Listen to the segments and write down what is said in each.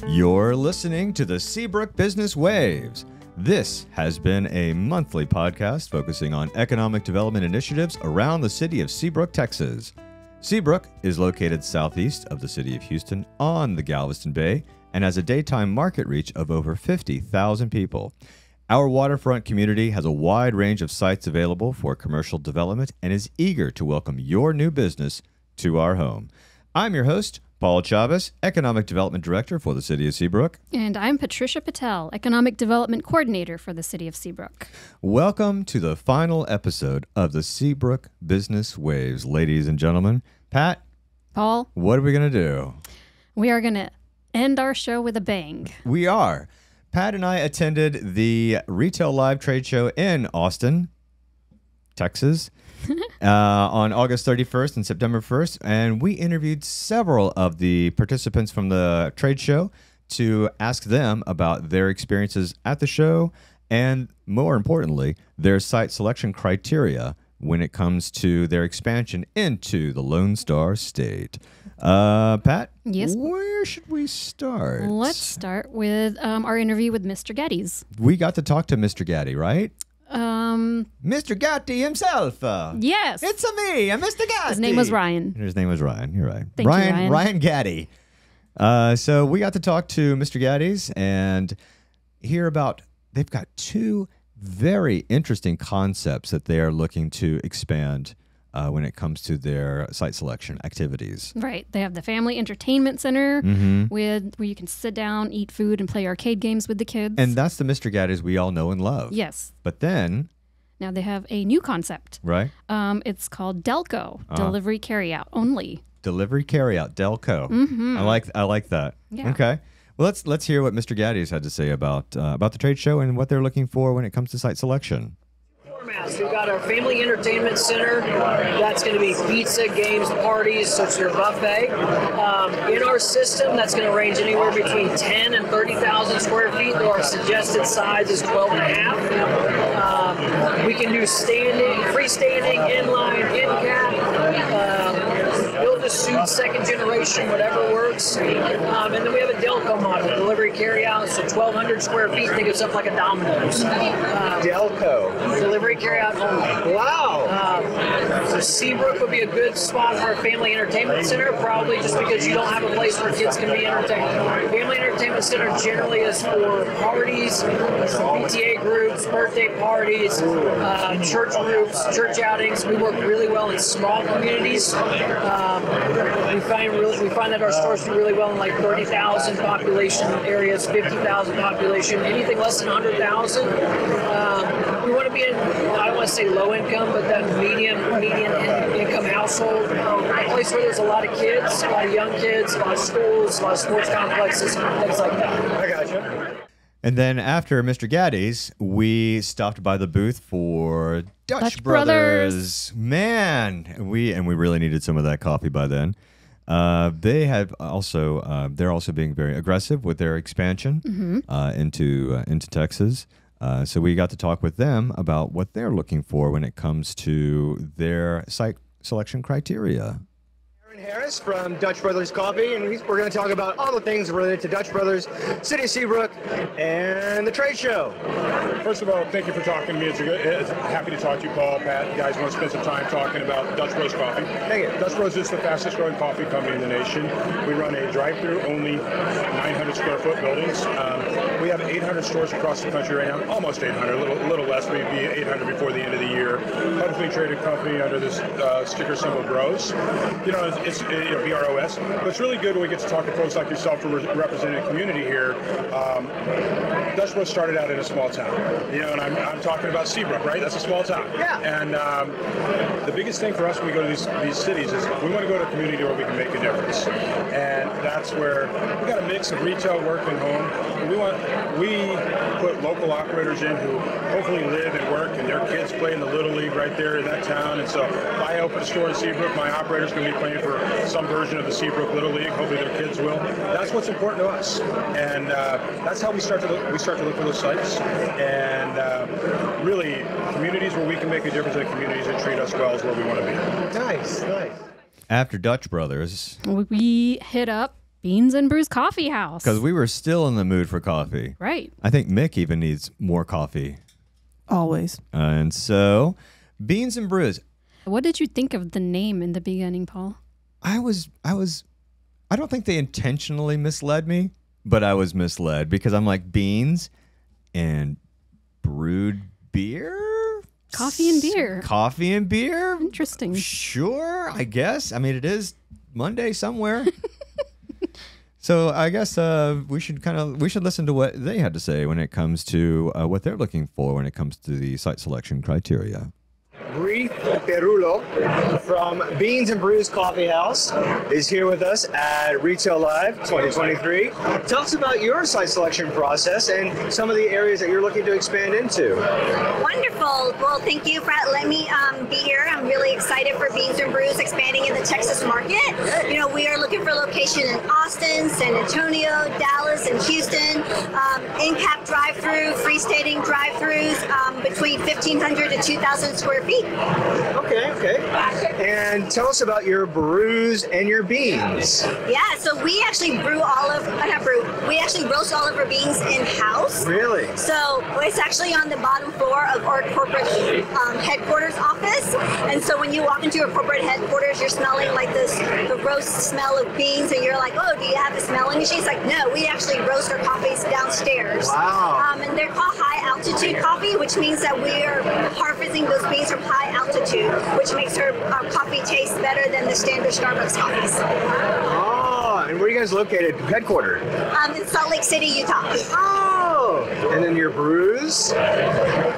You're listening to the Seabrook Business Waves. This has been a monthly podcast focusing on economic development initiatives around the city of Seabrook, Texas. Seabrook is located southeast of the city of Houston on the Galveston Bay and has a daytime market reach of over 50,000 people. Our waterfront community has a wide range of sites available for commercial development and is eager to welcome your new business to our home. I'm your host, Paul Chavez, Economic Development Director for the City of Seabrook. And I'm Patricia Patel, Economic Development Coordinator for the City of Seabrook. Welcome to the final episode of the Seabrook Business Waves, ladies and gentlemen. Pat, Paul, what are we going to do? We are going to end our show with a bang. We are. Pat and I attended the Retail Live Trade Show in Austin, Texas, on August 31st and September 1st, and we interviewed several of the participants from the trade show to ask them about their experiences at the show and, more importantly, their site selection criteria when it comes to their expansion into the Lone Star State. Pat? Yes? Where should we start? Let's start with our interview with Mr. Geddes. We got to talk to Mr. Gaddy, right? Mr. Gatti himself. Yes. It's me, Mr. Gatti. His name was Ryan. His name was Ryan. You're right. Thank you, Ryan. Ryan Gaddy. So we got to talk to Mr. Gaddy's and hear about, they've got two very interesting concepts that they are looking to expand when it comes to their site selection activities. Right. They have the Family Entertainment Center where you can sit down, eat food, and play arcade games with the kids. And that's the Mr. Gaddy's we all know and love. Yes. But then... Now they have a new concept. Right. It's called Delco, Delivery Carryout Only. Delivery Carryout, Delco. Mm-hmm. I like that. Yeah. Okay. Well, let's hear what Mr. Gaddy's had to say about the trade show and what they're looking for when it comes to site selection. Formats. We've got our Family Entertainment Center. That's going to be pizza, games, parties, so it's your buffet. In our system, that's going to range anywhere between 10 and 30,000 square feet, though our suggested size is 12 and a half. We can do standing, freestanding, inline, in-cap, build-to-suit, second generation, whatever works. And then we have a Delco model, delivery carry-out, so 1,200 square feet. Think of something like a Domino's. Delco. Delivery carry-out only. Wow. So Seabrook would be a good spot for a Family Entertainment Center, probably just because you don't have a place where kids can be entertained. Family Entertainment Center generally is for parties, PTA groups, birthday parties, church groups, church outings. We work really well in small communities. We find that our stores do really well in like 30,000 population areas, 50,000 population. Anything less than 100,000, we want to be in, I don't want to say low income, but that median income household, a place where there's a lot of kids, a lot of young kids, a lot of schools, a lot of sports complexes, things like that. I gotcha. And then after Mr. Gaddy's, we stopped by the booth for Dutch Brothers. Man, we really needed some of that coffee by then. They have also they're also being very aggressive with their expansion into Texas. So we got to talk with them about what they're looking for when it comes to their site selection criteria. Harris from Dutch Brothers Coffee, and we're going to talk about all the things related to Dutch Brothers, City of Seabrook, and the trade show. First of all, thank you for talking to me. It's happy to talk to you, Paul, Pat. You guys want to spend some time talking about Dutch Bros Coffee. Thank you. Dutch Bros is the fastest growing coffee company in the nation. We run a drive-through only 900 square foot buildings. We have 800 stores across the country right now, almost 800, a little less, maybe 800 before the end of the year. Publicly traded company under this sticker symbol Bros. You know, it's BROS. But it's really good when we get to talk to folks like yourself who represent a community here. Dutch Bros started out in a small town, and I'm talking about Seabrook, right? That's a small town. Yeah. And the biggest thing for us when we go to these cities is we want to go to a community where we can make a difference. And that's where we got a mix of retail, work, and home. And we put local operators in who hopefully live and work, and their kids play in the Little League right there in that town. And so if I open a store in Seabrook, my operator's going to be playing for some version of the Seabrook Little League. Hopefully their kids will. That's what's important to us. And that's how we start to look for those sites. And really, communities where we can make a difference in communities that treat us well is where we want to be. Nice. After Dutch Brothers, We hit up Beans and Brews Coffee House. because we were still in the mood for coffee. Right. I think Mick even needs more coffee. Always. And so, Beans and Brews. What did you think of the name in the beginning, Paul? I don't think they intentionally misled me, but I was misled because I'm like, beans and brewed beer? Coffee and beer. Coffee and beer? Interesting. Sure, I guess. I mean, it is Monday somewhere. So I guess we should listen to what they had to say when it comes to what they're looking for when it comes to the site selection criteria. Bri Perulo from Beans and Brews Coffee House is here with us at Retail Live 2023. Tell us about your site selection process and some of the areas that you're looking to expand into. Wonderful. Well, thank you for letting me be here. I'm really excited for Beans and Brews expanding in the Texas market. You know, we are looking for location in Austin, San Antonio, Dallas, and Houston. In-cap drive-through, freestanding drive-throughs between 1,500 to 2,000 square feet. Okay. And tell us about your brews and your beans. Yeah, so we actually we actually roast all of our beans in-house. Really? So it's actually on the bottom floor of our corporate headquarters office. And so when you walk into a corporate headquarters, you're smelling like the roast smell of beans, and you're like, oh, do you have a smelling machine? It's like, no, we actually roast our coffees downstairs. Wow. And they're called high altitude coffee, which means that we are harvesting those beans from high altitude, which makes our coffee taste better than the standard Starbucks coffees. Oh, and where are you guys located? Headquartered? In Salt Lake City, Utah. Oh, and then your brews?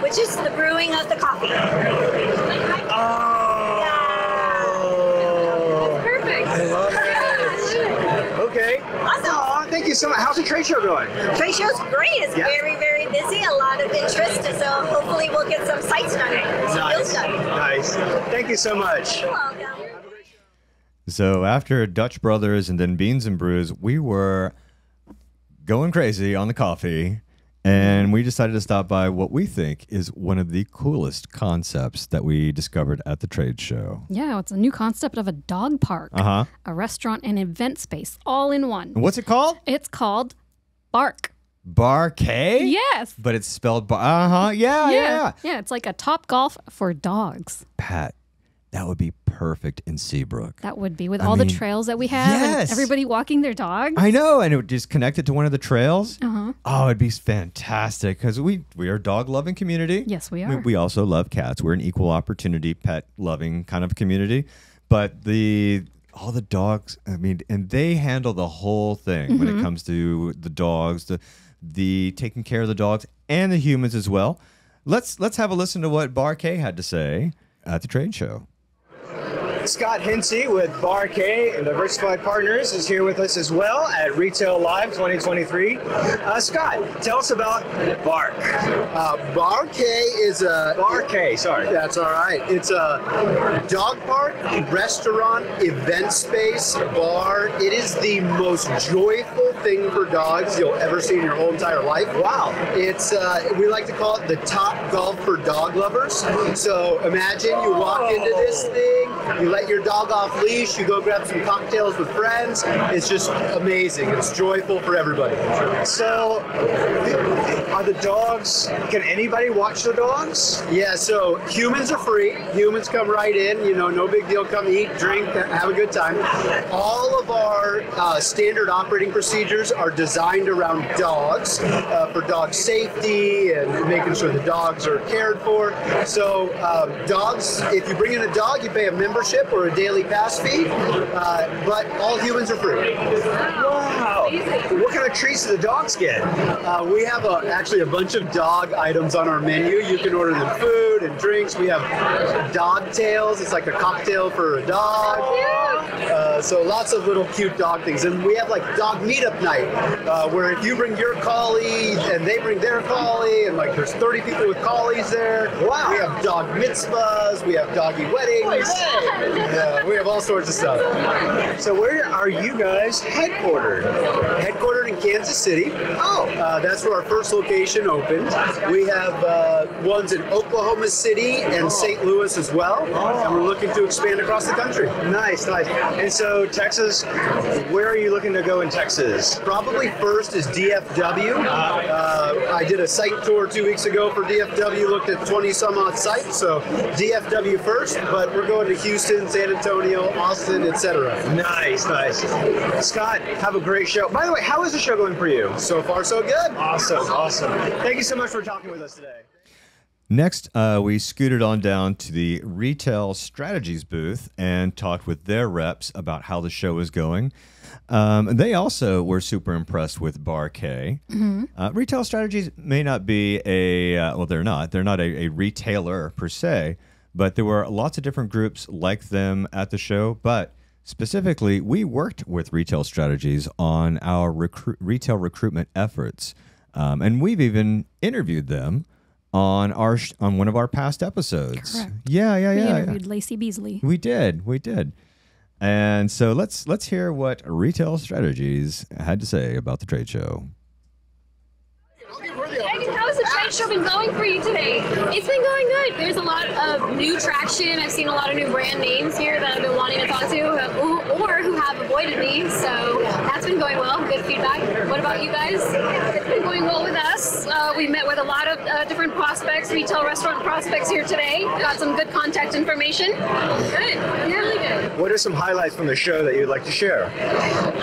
Which is the brewing of the coffee. Oh. That's perfect. I love it. Okay. Awesome. Oh, thank you so much. How's the trade show going? Trade show's great. It's Yeah. very, very busy. A lot of interest. So hopefully we'll get some sites done. Some deals done. Nice. Thank you so much. You're welcome. So after Dutch Brothers and then Beans and Brews, we were going crazy on the coffee, and we decided to stop by what we think is one of the coolest concepts that we discovered at the trade show. Yeah, it's a new concept of a dog park, Uh-huh. a restaurant and event space all in one. What's it called? It's called Bark. Bar K? Yes. But it's spelled bar. Yeah. Yeah, it's like a Top Golf for dogs. Pat, that would be perfect in Seabrook. That would be with I all mean, the trails that we have yes. and everybody walking their dogs. I know, and it would just connect it to one of the trails. Uh-huh. Oh, it'd be fantastic because we are a dog-loving community. Yes, we are. We also love cats. We're an equal opportunity, pet-loving kind of community. But all the dogs, I mean, and they handle the whole thing when it comes to the dogs, the taking care of the dogs and the humans as well. Let's have a listen to what Bar K had to say at the trade show. Scott Hinsey with Bar K and Diversified Partners is here with us as well at Retail Live 2023. Scott, tell us about Bark. Bar K is a... Bar K, sorry. That's all right. It's a dog park, restaurant, event space, bar. It is the most joyful thing for dogs you'll ever see in your whole entire life. Wow. It's, we like to call it the Top Golf for dog lovers. So imagine you walk into this thing, you let your dog off leash, you go grab some cocktails with friends. It's just amazing. It's joyful for everybody. So, are the dogs, can anybody watch the dogs? Yeah, so humans are free. Humans come right in, no big deal. Come eat, drink, have a good time. All of our standard operating procedures are designed around dogs for dog safety and making sure the dogs are cared for. So dogs, if you bring in a dog, you pay a membership or a daily pass fee, but all humans are free. Wow. What kind of treats do the dogs get? We have actually a bunch of dog items on our menu. You can order them food and drinks. We have dog tails. It's like a cocktail for a dog. So lots of little cute dog things. And we have like dog meetup night, where if you bring your collie and they bring their collie, and like there's 30 people with collies there. Wow. We have dog mitzvahs. We have doggy weddings. Yeah, we have all sorts of stuff. So where are you guys headquartered? Headquartered in Kansas City. Oh. That's where our first location opened. We have ones in Oklahoma City and St. Louis as well. And we're looking to expand across the country. Nice, nice. And so Texas, where are you looking to go in Texas? Probably first is DFW. I did a site tour 2 weeks ago for DFW, looked at 20 some odd sites, so DFW first, but we're going to Houston, San Antonio, Austin, etc. Nice, nice. Scott, have a great show. By the way, how is the show going for you? So far, so good. Awesome, awesome. Thank you so much for talking with us today. Next, we scooted on down to the Retail Strategies booth and talked with their reps about how the show is going. They also were super impressed with Bar K. Retail Strategies may not be well, they're not. They're not a retailer per se, but there were lots of different groups like them at the show. But specifically, we worked with Retail Strategies on our retail recruitment efforts. And we've even interviewed them on one of our past episodes. Correct. Yeah. We interviewed Lacey Beasley. We did. And so let's hear what Retail Strategies had to say about the trade show. Megan, how has the trade show been going for you today? It's been going good. There's a lot of new traction. I've seen a lot of new brand names here that I've been wanting to talk to or who have avoided me. So that's been going well. Good feedback. What about you guys? It's been going well with us. We met with a lot of different prospects, retail restaurant prospects here today. Got some good contact information. Good. Really good. What are some highlights from the show that you'd like to share?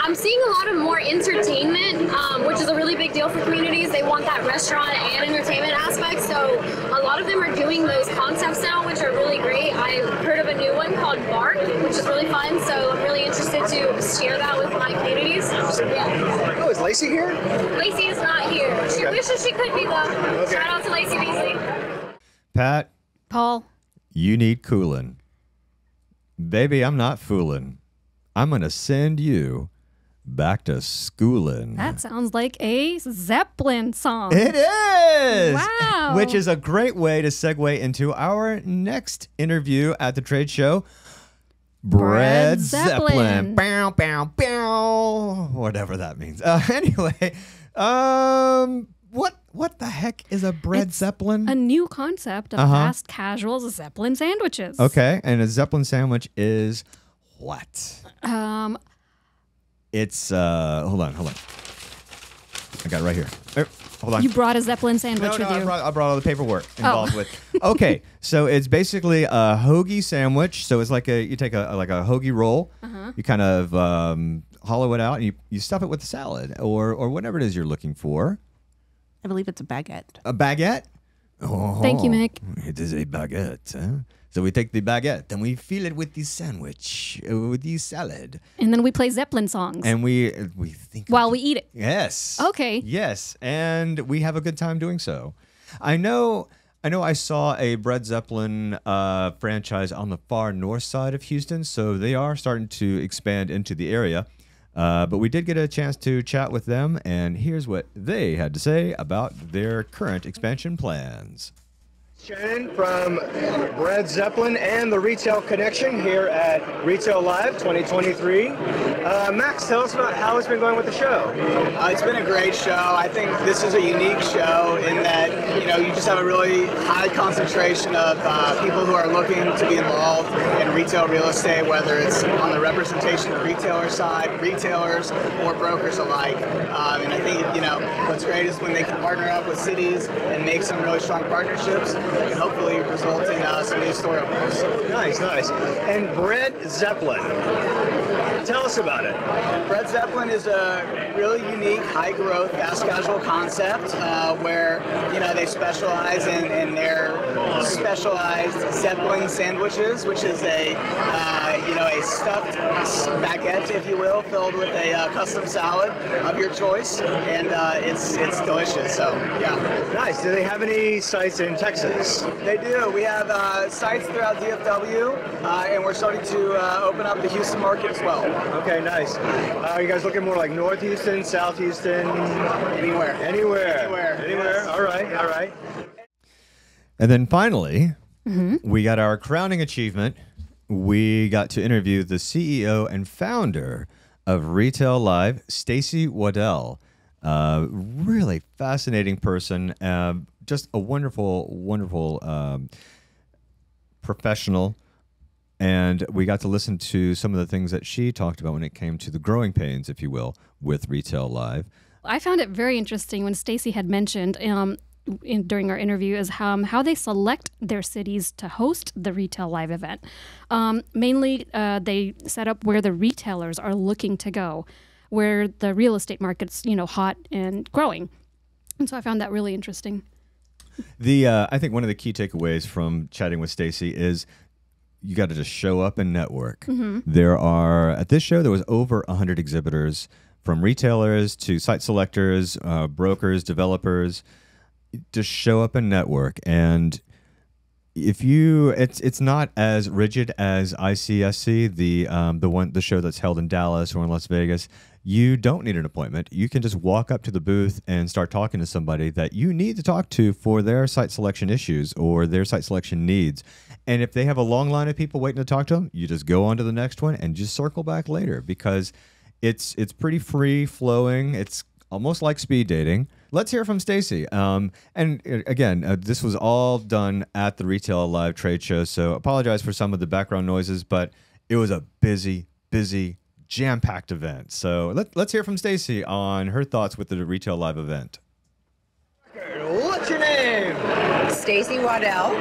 I'm seeing a lot of more entertainment, which is a really big deal for communities. They want that restaurant and entertainment aspect, so a lot of them are doing those concepts now, which are really great. I've heard of a new one called Bark, which is really fun, so I'm really interested to share that with my communities. Yeah. Oh, is Lacey here? Lacey is not here. She wishes she could be, though. Okay. Shout out to Lacey Beasley. Pat, Paul. you need cooling. Baby, I'm not fooling. I'm going to send you back to schooling. That sounds like a Zeppelin song. It is! Wow. Which is a great way to segue into our next interview at the trade show. Bread Zeppelin. Bow, bow, bow. Whatever that means. Anyway, what the heck is a bread Zeppelin? A new concept of fast casual Zeppelin sandwiches. Okay, and a Zeppelin sandwich is what? It's hold on. I got it right here. Hold on. You brought a Zeppelin sandwich with you. I brought all the paperwork involved with. Okay, so it's basically a hoagie sandwich. So it's like you take a hoagie roll, you kind of hollow it out, and you stuff it with a salad or whatever it is you're looking for. I believe it's a baguette. A baguette? Oh, Thank you, Mick. It is a baguette. Huh? So we take the baguette and we fill it with the sandwich, with the salad. And then we play Zeppelin songs. And we think while we eat it. Yes. Okay. Yes, and we have a good time doing so. I know I saw a Bread Zeppelin franchise on the far north side of Houston, so they are starting to expand into the area. But we did get a chance to chat with them, and here's what they had to say about their current expansion plans. Shannon from Bread Zeppelin and the Retail Connection here at Retail Live 2023. Max, tell us about how it's been going with the show. It's been a great show. I think this is a unique show in that, you just have a really high concentration of people who are looking to be involved in retail real estate, whether it's on the representation of retailer side, retailers, or brokers alike. And I think, what's great is when they can partner up with cities and make some really strong partnerships, and hopefully result in some new store openings. Nice. And Bread Zeppelin, tell us about it. Bread Zeppelin is a really unique, high-growth, fast casual concept where they specialize in their specialized Zeppelin sandwiches, which is a stuffed baguette, if you will, filled with a custom salad of your choice, and it's delicious. So yeah. Nice. Do they have any sites in Texas? They do. We have sites throughout DFW, and we're starting to open up the Houston market as well. Okay, nice. Are you guys looking more like North Houston, South Houston? Anywhere. Yes. All right. And then finally, we got our crowning achievement. We got to interview the CEO and founder of Retail Live, Stacy Waddell. Really fascinating person. Just a wonderful, wonderful professional. And we got to listen to some of the things that she talked about when it came to the growing pains, if you will, with Retail Live. I found it very interesting when Stacy had mentioned during our interview is how they select their cities to host the Retail Live event. Mainly, they set up where the retailers are looking to go, where the real estate market's hot and growing. And so I found that really interesting. I think one of the key takeaways from chatting with Stacy is you got to just show up and network. At this show, there was over 100 exhibitors, from retailers to site selectors, brokers, developers. Just show up and network. And it's not as rigid as ICSC, the show that's held in Dallas or in Las Vegas. You don't need an appointment. You can just walk up to the booth and start talking to somebody that you need to talk to for their site selection issues or their site selection needs. And if they have a long line of people waiting to talk to them, you just go on to the next one and just circle back later, because it's pretty free flowing. It's almost like speed dating. Let's hear from Stacy. And again, this was all done at the Retail Live trade show, so apologize for some of the background noises, but it was a busy, jam-packed event. So let's hear from Stacy on her thoughts with the Retail Live event. What's your name? Stacy Waddell.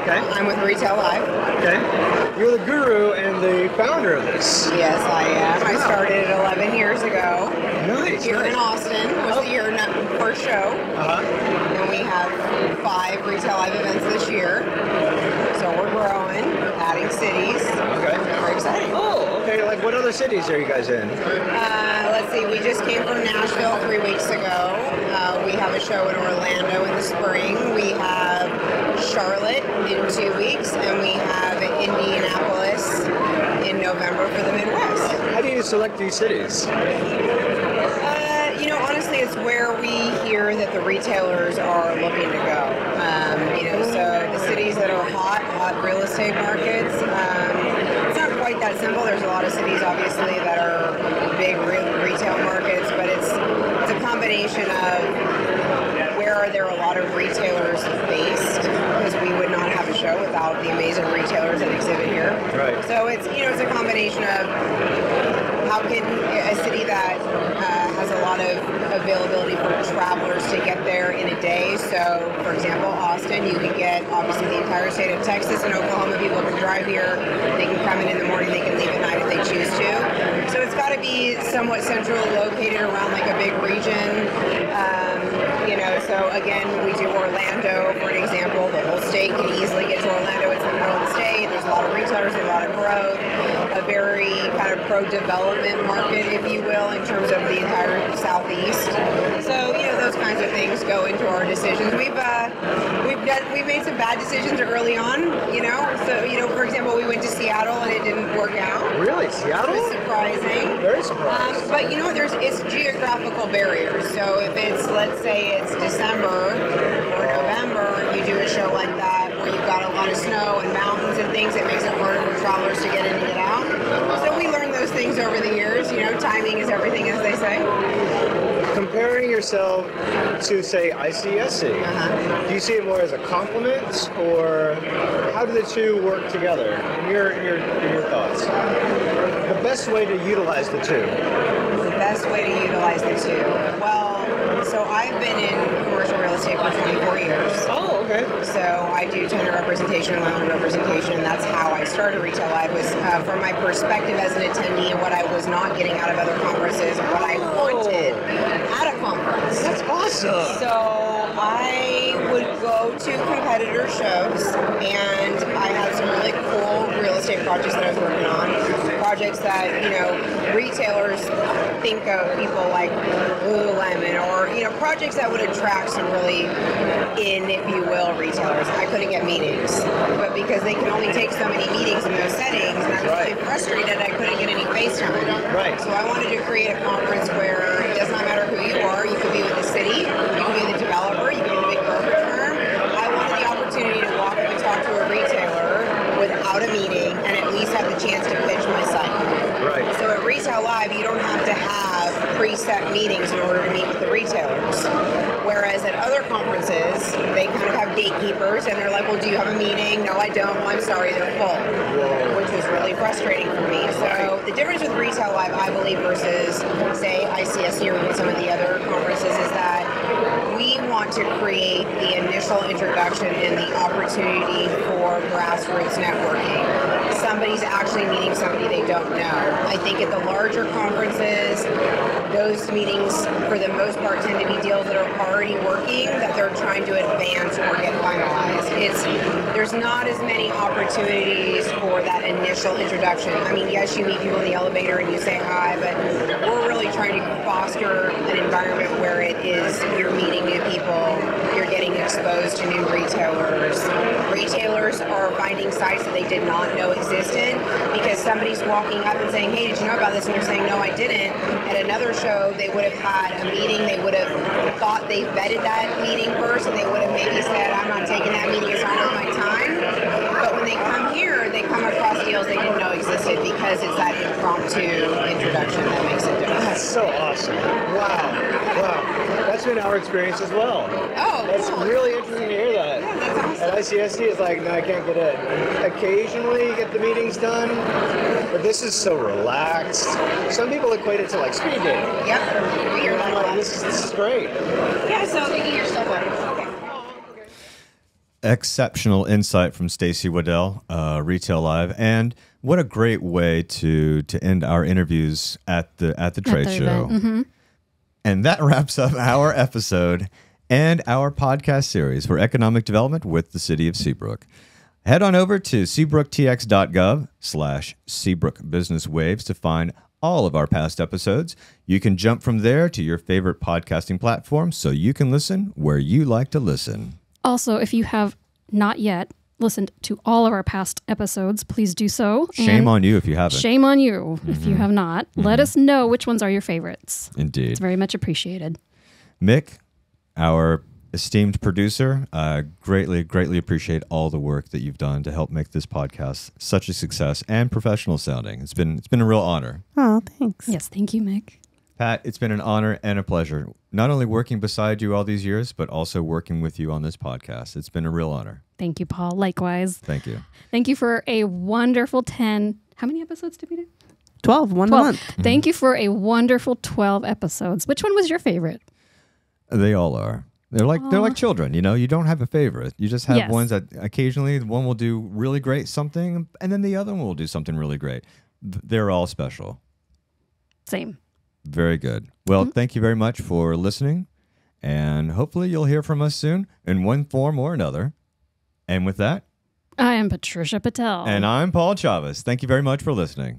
Okay. I'm with Retail Live. Okay. You're the guru and the founder of this. Yes, I am. I started 11 years ago. Nice. Here in Austin was your first show. And we have 5 Retail Live events this year. So we're growing, adding cities. Okay. Very exciting. Oh, okay. Like what other cities are you guys in? Let's see. We just came from Nashville 3 weeks ago. We have a show in Orlando in the spring. We have Charlotte in 2 weeks, and we have Indianapolis in November for the Midwest. How do you select these cities? Honestly, it's where we hear that the retailers are looking to go. So the cities that are hot real estate markets, it's not quite that simple. There's a lot of cities, obviously, that are big retail markets, but it's a combination of where are there a lot of retailers based, because we would not have a show without the amazing retailers that exhibit here. Right. So it's a combination of how can a city that has a lot of availability for travelers to get there in a day. So, for example, Austin, you can get obviously the entire state of Texas and Oklahoma. People can drive here. They can come in the morning. They can leave at night if they choose to. So it's got to be somewhat centrally located around like a big region. So again, we do Orlando, for an example. The whole state can easily get to Orlando. It's in the middle of the state. There's a lot of retailers, a lot of growth, a very kind of pro-development market, if you will, in terms of the entire southeast. So those kinds of things go into our decisions. We've made some bad decisions early on. So for example, we went to Seattle and it didn't work out. Really, Seattle? It was surprising. Very surprising. But it's geographical barriers. So if it's, let's say it's December or November, and you do a show like that where you've got a lot of snow and mountains and things, it makes it harder for travelers to get in and get out. So we learned those things over the years. Timing is everything, as they say. Comparing yourself to, say, ICSC, do you see it more as a compliment, or how do the two work together? In your thoughts, the best way to utilize the two. The best way to utilize the two. Well, so I've been in commercial real estate for 24 years. Oh, okay. So I do tenant representation and landlord representation, and that's how I started Retail Live, was from my perspective as an attendee and what I was not getting out of other conferences and what I wanted at a conference. That's awesome. So I would go to competitor shows, and I had some really cool real estate projects that I was working on. Projects that, retailers think of, people like Lululemon, or, projects that would attract some really if you will, retailers. I couldn't get meetings, but because they can only take so many meetings in those settings, and I was really frustrated I couldn't get any face time. Right. So I wanted to create a conference where it does not matter who you are. You could be with the city, you could be the developer, you could be the big brokerage firm. I wanted the opportunity to walk up and talk to a retailer without a meeting, and at least have the chance to pitch my site. Right. So at Retail Live, you'd set meetings in order to meet with the retailers. Whereas at other conferences, they kind of have gatekeepers, and they're like, well, do you have a meeting? No, I don't. Well, I'm sorry, they're full, which was really frustrating for me. So the difference with Retail Live, I believe, versus, say, ICSC or even some of the other conferences is that we want to create the initial introduction and the opportunity for grassroots networking. Somebody's actually meeting somebody they don't know. I think at the larger conferences, those meetings, for the most part, tend to be deals that are already working that they're trying to advance or get finalized. There's not as many opportunities for that initial introduction. I mean, yes, you meet people in the elevator and you say hi, but we're really trying to foster an environment where it is you're meeting new people, you're getting exposed to new retailers. Retailers are finding sites that they did not know existed because somebody's walking up and saying, hey, did you know about this? And they're saying, no, I didn't. At another show, they would have had a meeting, they would have thought they vetted that meeting first, and they would have maybe said, I'm not taking that meeting, it's not worth my time. But when they come here, they come across deals they didn't know existed because it's that impromptu introduction that makes it different. That's so awesome. Wow. That's been our experience as well. Oh, that's cool. Really interesting to hear that. Yeah, that's awesome. At ICSC, it's like, no, I can't get in. Occasionally, you get the meetings done, but this is so relaxed. Some people equate it to like speed dating. Yep. We hear that a lot. This is great. Yeah, so taking your stuff out. Okay. Exceptional insight from Stacy Waddell, Retail Live, and what a great way to end our interviews at the trade show. Mm-hmm. And that wraps up our episode and our podcast series for economic development with the City of Seabrook. Head on over to seabrooktx.gov/Seabrook Business Waves to find all of our past episodes. You can jump from there to your favorite podcasting platform so you can listen where you like to listen. Also, if you have not yet listened to all of our past episodes, please do so. Shame on you if you haven't. Shame on you if you have not. Let us know which ones are your favorites. Indeed. It's very much appreciated. Mick, our esteemed producer, greatly appreciate all the work that you've done to help make this podcast such a success and professional sounding. It's been a real honor. Oh, thanks. Yes, thank you, Mick. Pat, it's been an honor and a pleasure, not only working beside you all these years, but also working with you on this podcast. It's been a real honor. Thank you, Paul. Likewise. Thank you. Thank you for a wonderful 10. How many episodes did we do? 12, one a month. Thank you for a wonderful 12 episodes. Which one was your favorite? They all are. They're like children, you know. You don't have a favorite. You just have ones that occasionally one will do really great something, and then the other one will do something really great. They're all special. Same. Very good. Well, thank you very much for listening, and hopefully you'll hear from us soon in one form or another. And with that, I am Patricia Patel. And I'm Paul Chavez. Thank you very much for listening.